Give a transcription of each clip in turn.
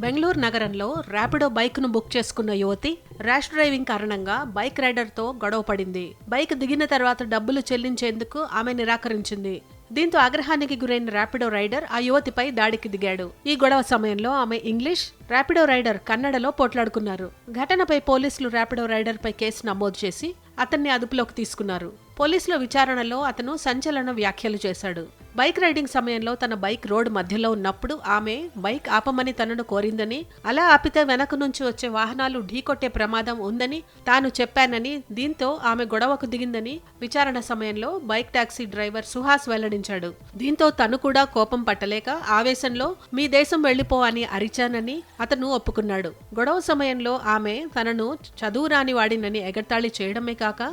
బెంగళూరు నగరంలో ర్యాపిడో బైక్ను బుక్ చేసుకున్న యువతి ర్యాష్ డ్రైవింగ్ కారణంగా బైక్ రైడర్తో గొడవ పడింది. బైక్ దిగిన తర్వాత డబ్బులు చెల్లించేందుకు ఆమె నిరాకరించింది. దీంతో ఆగ్రహానికి గురైన ర్యాపిడో రైడర్ ఆ యువతిపై దాడికి దిగాడు. ఈ గొడవ సమయంలో ఆమె ఇంగ్లీష్, ర్యాపిడో రైడర్ కన్నడలో పోట్లాడుకున్నారు. ఘటనపై పోలీసులు ర్యాపిడో రైడర్ పై కేసు నమోదు చేసి అతన్ని అదుపులోకి తీసుకున్నారు. పోలీసుల విచారణలో అతను సంచలన వ్యాఖ్యలు చేశాడు. బైక్ రైడింగ్ సమయంలో తన బైక్ రోడ్ మధ్యలో ఉన్నప్పుడు ఆమె బైక్ ఆపమని తనను కోరిందని, అలా ఆపితే వెనక నుంచి వచ్చే వాహనాలు ఢీకొట్టే ప్రమాదం ఉందని తాను చెప్పానని, దీంతో ఆమె గొడవకు దిగిందని విచారణ సమయంలో బైక్ టాక్సీ డ్రైవర్ సుహాస్ వెల్లడించాడు. దీంతో తను కూడా కోపం పట్టలేక ఆవేశంలో మీ దేశం వెళ్లిపో అని అరిచానని అతను ఒప్పుకున్నాడు. గొడవ సమయంలో ఆమె తనను చదువు రాని వాడినని ఎగతాళి చేయడమే కాక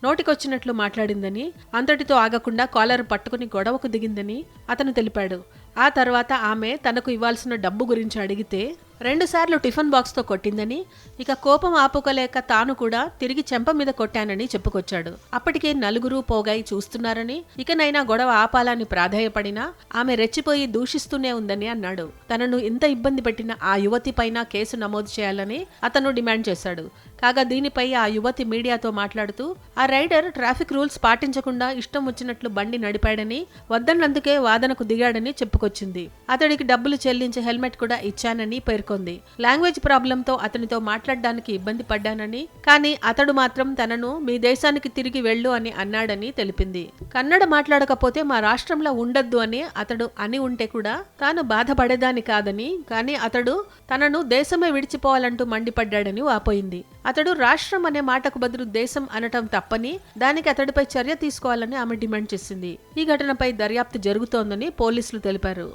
నోటికొచ్చినట్లు మాట్లాడిందని, అంతటితో ఆగకుండా కాలర్ పట్టుకుని గొడవకు దిగిందని అతను తెలిపాడు. ఆ తర్వాత ఆమె తనకు ఇవ్వాల్సిన డబ్బు గురించి అడిగితే 2 సార్లు టిఫిన్ బాక్స్ తో కొట్టిందని, ఇక కోపం ఆపుకోలేక తాను కూడా తిరిగి చెంప మీద కొట్టానని చెప్పుకొచ్చాడు. అప్పటికే నలుగురు పోగాయి చూస్తున్నారని, ఇకనైనా గొడవ ఆపాలని ప్రాధేయపడినా ఆమె రెచ్చిపోయి దూషిస్తూనే ఉందని అన్నాడు. తనను ఇంత ఇబ్బంది పెట్టిన ఆ యువతి పైన కేసు నమోదు చేయాలని అతను డిమాండ్ చేశాడు. కాగా దీనిపై ఆ యువతి మీడియాతో మాట్లాడుతూ, ఆ రైడర్ ట్రాఫిక్ రూల్స్ పాటించకుండా ఇష్టం వచ్చినట్లు బండి నడిపాడని, వద్దన్నందుకే వాదనకు దిగాడని చెప్పుకొచ్చింది. అతడికి డబ్బులు చెల్లించి హెల్మెట్ కూడా ఇచ్చానని పేర్కొంది. లాంగ్వేజ్ ప్రాబ్లంతో అతనితో మాట్లాడడానికి ఇబ్బంది పడ్డానని, కానీ అతడు మాత్రం తనను మీ దేశానికి తిరిగి వెళ్ళు అని అన్నాడని తెలిపింది. కన్నడ మాట్లాడకపోతే మా రాష్ట్రంలో ఉండద్దు అని అతడు అని ఉంటే కూడా తాను బాధపడేదాని కాదని, కానీ అతడు తనను దేశమే విడిచిపోవాలంటూ మండిపడ్డాడని వాపోయింది. అతడు రాష్ట్రం అనే మాటకు బదులు దేశం అనటం తప్పని, దానికి అతడిపై చర్య తీసుకోవాలని ఆమె డిమాండ్ చేసింది. ఈ ఘటనపై దర్యాప్తు జరుగుతోందని పోలీసులు తెలిపారు.